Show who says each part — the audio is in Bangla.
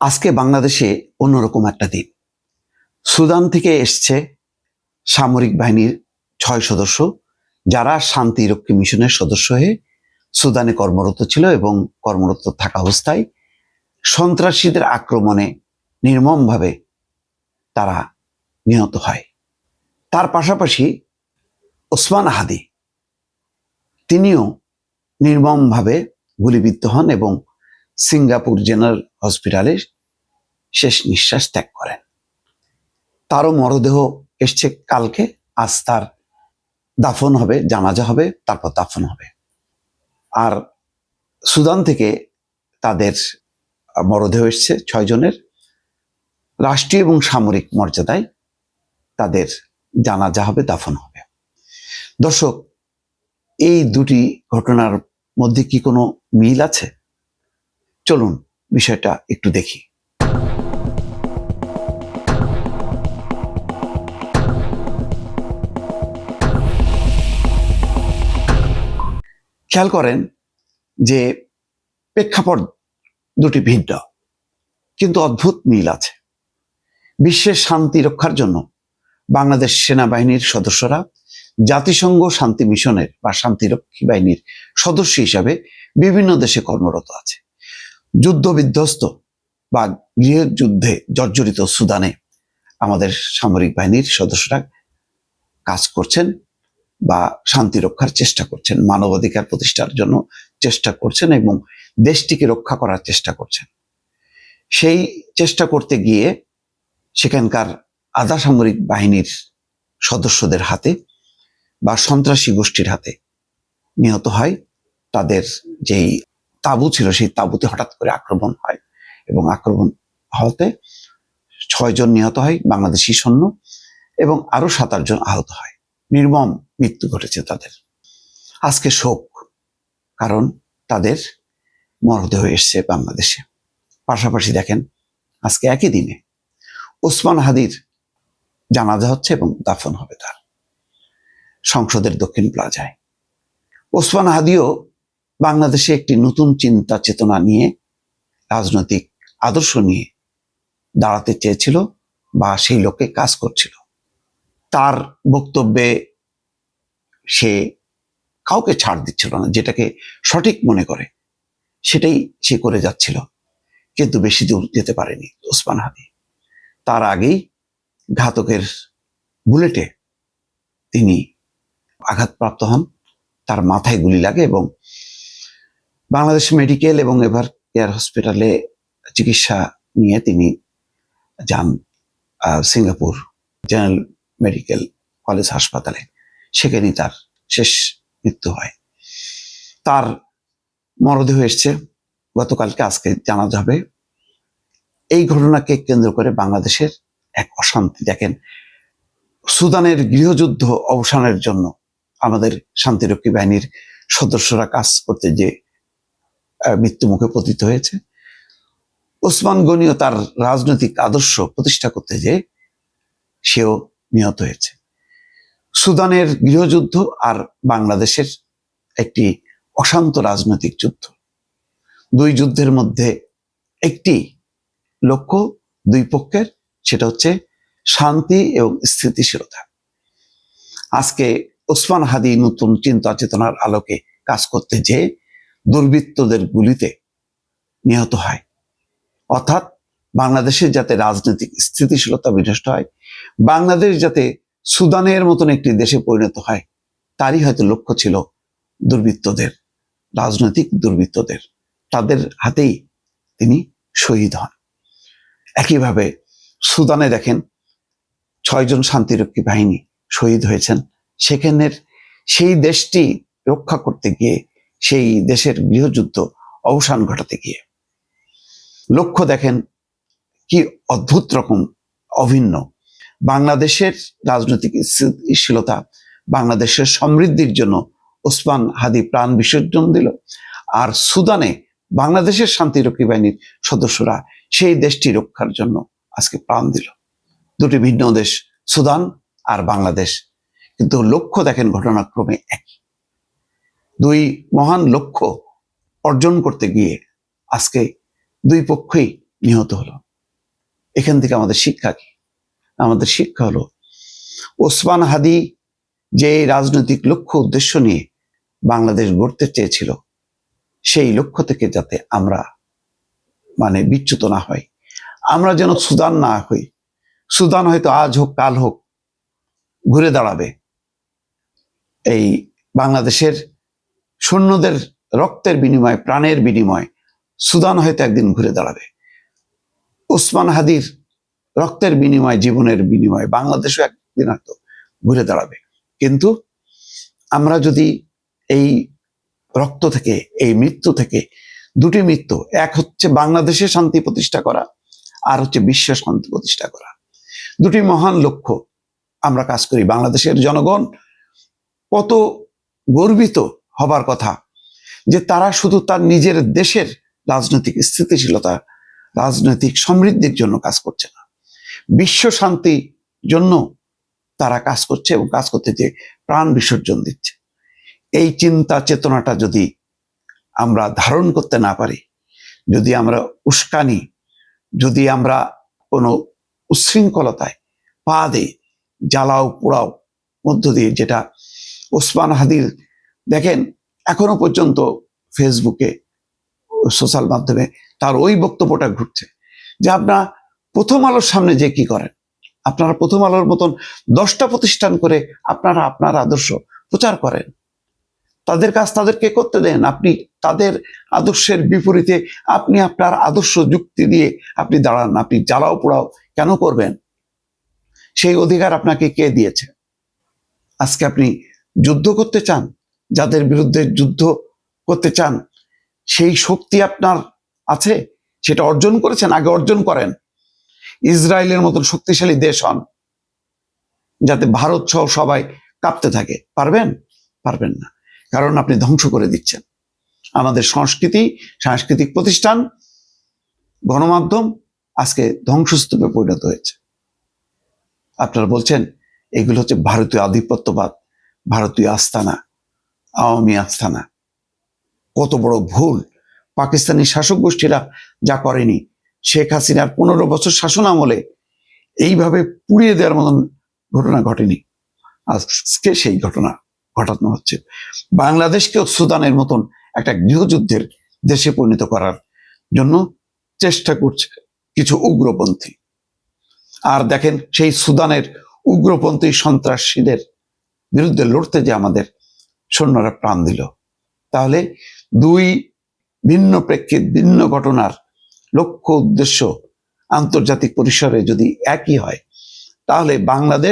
Speaker 1: আজকে বাংলাদেশে অন্যরকম একটা দিন। সুদান থেকে এসছে সামরিক বাহিনীর ৬ সদস্য, যারা শান্তিরক্ষী মিশনের সদস্য হয়ে সুদানে কর্মরত ছিল এবং কর্মরত থাকা অবস্থায় সন্ত্রাসীদের আক্রমণে নির্মমভাবে তারা নিহত হয়। তার পাশাপাশি ওসমান হাদি, তিনিও নির্মমভাবে গুলিবিদ্ধ হন এবং সিঙ্গাপুর জেনারেল হসপিটালে শেষ নিঃশ্বাস ত্যাগ করেন। তারও মরদেহ এসছে কালকে। আজ তার দাফন হবে, জানাজা হবে, তারপর দাফন হবে। আর সুদান থেকে তাদের মরদেহ এসছে ৬ জনের। রাষ্ট্রীয় এবং সামরিক মর্যাদায় তাদের জানাজা হবে, দাফন হবে। দর্শক, এই দুটি ঘটনার মধ্যে কি কোনো মিল আছে? চলুন বিষয়টা একটু দেখি। খেয়াল করেন যে প্রেক্ষাপট দুটি ভিন্ন, কিন্তু অদ্ভুত মিল আছে। বিশ্বের শান্তি রক্ষার জন্য বাংলাদেশ সেনাবাহিনীর সদস্যরা জাতিসংঘ শান্তি মিশনের বা শান্তিরক্ষী বাহিনীর সদস্য হিসাবে বিভিন্ন দেশে কর্মরত আছে। যুদ্ধ বিধ্বস্ত বা গৃহযুদ্ধে জর্জরিত সুদানে আমাদের সামরিক বাহিনীর সদস্যরা কাজ করছেন বা শান্তি রক্ষার চেষ্টা করছেন, মানবাধিকার প্রতিষ্ঠার জন্য চেষ্টা করছেন এবং দেশটিকে রক্ষা করার চেষ্টা করছেন। সেই চেষ্টা করতে গিয়ে সেখানকার আধা সামরিক বাহিনীর সদস্যদের হাতে বা সন্ত্রাসী গোষ্ঠীর হাতে নিহত হয়। তাদের যেই তাঁবু ছিল সেই তাঁবুতে হঠাৎ করে আক্রমণ হয় এবং আক্রমণ হতে ৬ জন নিহত হয় বাংলাদেশি সৈন্য এবং আরো ৭-৮ জন আহত হয়। নির্মম মৃত্যু ঘটেছে তাদের। আজকে শোক, কারণ তাদের মরদেহ এসছে বাংলাদেশে। পাশাপাশি দেখেন, আজকে একই দিনে ওসমান হাদির জানাজা হচ্ছে এবং দাফন হবে তার সংসদের দক্ষিণ প্লাজায়। ওসমান হাদিও বাংলাদেশে একটি নতুন চিন্তা চেতনা নিয়ে, রাজনৈতিক আদর্শ নিয়ে দাঁড়াতে চেয়েছিল বা সেই লক্ষ্যে কাজ করছিল। তার বক্তব্যে সে কাউকে ছাড় দিচ্ছিল না, যেটাকে সঠিক মনে করে সেটাই সে করে যাচ্ছিল, কিন্তু বেশি দূর যেতে পারেনি ওসমান হাদি। তার আগেই ঘাতকের বুলেটে তিনি আঘাতপ্রাপ্ত হন, তার মাথায় গুলি লাগে এবং বাংলাদেশ মেডিকেল এবং এভার কেয়ার হসপিটালে চিকিৎসা নিয়ে তিনি যান সিঙ্গাপুর জেনারেল মেডিকেল কলেজ হাসপাতালে। সেখানেই তার শেষ মৃত্যু হয়। তার মরদেহ এসছে গতকালকে, আজকে জানাজা হবে। এই ঘটনাকে কেন্দ্র করে বাংলাদেশের এক অশান্তি। দেখেন, সুদানের গৃহযুদ্ধ অবসানের জন্য আমাদের শান্তিরক্ষী বাহিনীর সদস্যরা কাজ করতে যে মৃত্যু মুখে পতিত হয়েছে, ওসমান গনিও তার রাজনৈতিক আদর্শ প্রতিষ্ঠা করতে যে সেও নিহত হয়েছে। সুদানের গৃহযুদ্ধ আর বাংলাদেশের একটি অশান্ত রাজনৈতিক যুদ্ধ। দুই যুদ্ধের মধ্যে একটি লক্ষ্য দুই পক্ষের, সেটা হচ্ছে শান্তি এবং স্থিতিশীলতা। আজকে ওসমান হাদি নতুন চিন্তা চেতনার আলোকে কাজ করতে যে দুর্বৃত্তদের গুলিতে নিহত হয়, অর্থাৎ বাংলাদেশের যাতে রাজনৈতিক স্থিতিশীলতা বিনষ্ট হয়, বাংলাদেশ যাতে সুদানের মতন একটি দেশে পরিণত হয়, তারই হয়তো লক্ষ্য ছিল দুর্বৃত্তদের, রাজনৈতিক দুর্বৃত্তদের। তাদের হাতেই তিনি শহীদ হন। একইভাবে সুদানে দেখেন ৬ জন শান্তিরক্ষী বাহিনী শহীদ হয়েছেন। সেখানের সেই দেশটি রক্ষা করতে গিয়ে, সেই দেশের গৃহযুদ্ধ অবসান ঘটাতে গিয়ে লক্ষ্য দেখেন কি অদ্ভুত রকম অভিন্ন। বাংলাদেশের রাজনৈতিক স্থিতিশীলতা, বাংলাদেশের সমৃদ্ধির জন্য ওসমান হাদি প্রাণ বিসর্জন দিল, আর সুদানে বাংলাদেশের শান্তিরক্ষী বাহিনীর সদস্যরা সেই দেশটি রক্ষার জন্য আজকে প্রাণ দিল। দুটি ভিন্ন দেশ, সুদান আর বাংলাদেশ, কিন্তু লক্ষ্য দেখেন ঘটনাক্রমে একই। দুই মহান লক্ষ্য অর্জন করতে গিয়ে আজকে দুই পক্ষই নিহত হলো। এখান থেকে আমাদের শিক্ষা কি? আমাদের শিক্ষা হলো ওসমান হাদি যে রাজনৈতিক লক্ষ্য উদ্দেশ্য নিয়ে বাংলাদেশ গড়তে চেয়েছিল, সেই লক্ষ্য থেকে যাতে আমরা বিচ্যুত না হয়, আমরা যেন সুদান না হই। সুদান হয়তো আজ হোক কাল হোক ঘুরে দাঁড়াবে। এই বাংলাদেশের সৈন্যদের রক্তের বিনিময়ে, প্রাণের বিনিময়ে সুদান হয়তো একদিন ঘুরে দাঁড়াবে। ওসমান হাদির রক্তের বিনিময়ে, জীবনের বিনিময়ে বাংলাদেশও একদিন হয়তো ঘুরে দাঁড়াবে। কিন্তু আমরা যদি এই রক্ত থেকে, এই মৃত্যু থেকে, দুটি মৃত্যু, এক হচ্ছে বাংলাদেশে শান্তি প্রতিষ্ঠা করা, আর হচ্ছে বিশ্ব শান্তি প্রতিষ্ঠা করা, দুটি মহান লক্ষ্য আমরা কাজ করি। বাংলাদেশের জনগণ কত গর্বিত হবার কথা যে তারা শুধু তার নিজের দেশের রাজনৈতিক স্থিতিশীলতা, রাজনৈতিক সমৃদ্ধির জন্য কাজ করছে না, বিশ্ব শান্তির জন্য তারা কাজ করছে, এবং কাজ করতে যে প্রাণ বিসর্জন দিচ্ছে। এই চিন্তা চেতনাটা যদি আমরা ধারণ করতে না পারি, যদি আমরা উস্কানি, যদি আমরা কোনো উচ্ছৃঙ্খলতায় পা দিই, জ্বালাও পোড়াও মধ্য দিয়ে, যেটা ওসমান হাদির, দেখেন এখনো পর্যন্ত ফেসবুকে, সোশ্যাল মাধ্যমে তার ওই বক্তব্যটা ঘুরছে যে আপনারা প্রথম আলোর সামনে যে কি করেন, আপনারা প্রথম আলোর মতন 10টা প্রতিষ্ঠান করে আপনারা আপনার আদর্শ প্রচার করেন, তাদের কাজ তাদেরকে করতে দেন। আপনি তাদের আদর্শের বিপরীতে আপনি আপনার আদর্শ যুক্তি দিয়ে আপনি দাঁড়ান। আপনি জ্বালাও পোড়াও কেন করবেন? সেই অধিকার আপনাকে কে দিয়েছে? আজকে আপনি যুদ্ধ করতে চান, যাদের বিরুদ্ধে যুদ্ধ করতে চান, সেই শক্তি আপনার আছে, সেটা অর্জন করেছেন, আগে অর্জন করেন। ইসরায়েলের মতন শক্তিশালী দেশ হন, যাতে ভারত সহ সবাই কাঁপতে থাকে। পারবেন? পারবেন না, কারণ আপনি ধ্বংস করে দিচ্ছেন আমাদের সংস্কৃতি, সাংস্কৃতিক প্রতিষ্ঠান, গণমাধ্যম আজকে ধ্বংসস্তূপে পরিণত হয়েছে। আপনারা বলছেন এগুলো হচ্ছে ভারতীয় আধিপত্যবাদ, ভারতীয় আস্তানা, আওয়ামী আস্তানা। কত বড় ভুল! পাকিস্তানি শাসক গোষ্ঠীরা যা করেনি, শেখ হাসিনার 15 বছর শাসন আমলে এইভাবে পুড়িয়ে দেওয়ার মতন ঘটনা ঘটেনি। আজকে সেই ঘটনা ঘটানো হচ্ছে। বাংলাদেশকেও সুদানের মতন একটা গৃহযুদ্ধের দেশে পরিণত করার জন্য চেষ্টা করছে কিছু উগ্রপন্থী। আর দেখেন, সেই সুদানের উগ্রপন্থী সন্ত্রাসীদের বিরুদ্ধে লড়তে যে আমাদের সৈন্যরা প্রাণ দিল। তাহলে দুই ভিন্ন প্রেক্ষিত, ভিন্ন ঘটনার লক্ষ্য উদ্দেশ্য আন্তর্জাতিক পরিসরে যদি একই হয়, তাহলে বাংলাদেশ